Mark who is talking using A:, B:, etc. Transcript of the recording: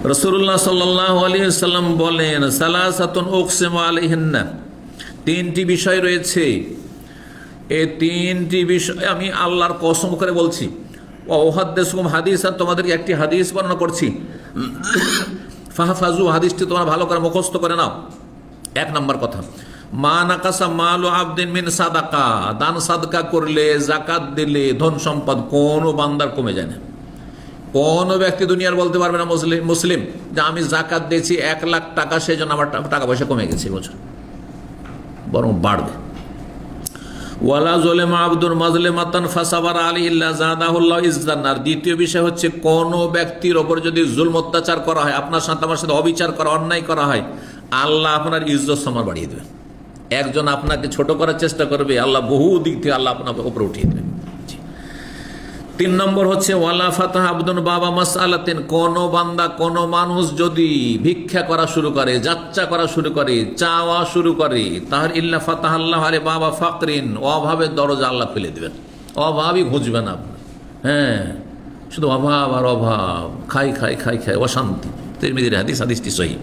A: রাসূলুল্লাহ সাল্লাল্লাহু আলাইহি ওয়াসাল্লাম বলেন, সালাসাতুন উকসিমু আলাইহিন্না, তিনটি বিষয় রয়েছে, এই তিনটি বিষয় আমি আল্লাহর কসম করে বলছি। ওয়াহাদ্দিসুকুম হাদিসান, তোমাদেরকে একটি হাদিস বর্ণনা করছি। ফাহফাজু, হাদিসটি তোমরা ভালো করে মুখস্থ করে নাও। এক নম্বর কথা, মা নাকাসা মালু আবদিন মিন সাদাকা, দান সাদকা করলে, যাকাত দিলে ধন সম্পদ কোনো বান্দার কমে যায় না। কোন ব্যক্তি দুনিয়ার বলতে পারবে না মুসলিম যে আমি যাকাত দিয়েছি 1 লাখ টাকা, সেই জন্য আমার টাকা পয়সা কমে গেছে বছর, বরং বাড়বে। ওয়ালা যুলিমা আবদুন মাজলিমাতান ফাসাবারা আলাইহি ইল্লা যাদাহুল্লাহু ইজ্জান। আর দ্বিতীয় বিষয় হচ্ছে, কোন ব্যক্তির ওপর যদি জুলম অত্যাচার করা হয়, আপনার সাথে আমার সাথে অবিচার করা, অন্যায় করা হয়, আল্লাহ আপনার ইজ্জত সম্মান বাড়িয়ে দেবে। একজন আপনাকে ছোট করার চেষ্টা করবে, আল্লাহ বহু দিক থেকে আল্লাহ আপনাকে উপরে উঠিয়ে দেবে। 3 নম্বর হচ্ছে, ওয়ালা ফাতাহ আবদুন বাবা মাসআলাতিন, কোন বান্দা, কোন মানুষ যদি ভিক্ষা করা শুরু করে, যাচ্চা করা শুরু করে, চাওয়া শুরু করে, তাহলে ইল্লা ফাতাহ আল্লাহ আলাইহি বাবা ফাকরিন, অভাবের দরজা আল্লাহ খুলে দেবেন, অভাবই ঘুচবে না আপনার। হ্যাঁ, শুধু অভাব আর অভাব, খাই খাই খাই খাই, অশান্তি। তিরমিজির হাদিস, হাদিসটি সহিহ।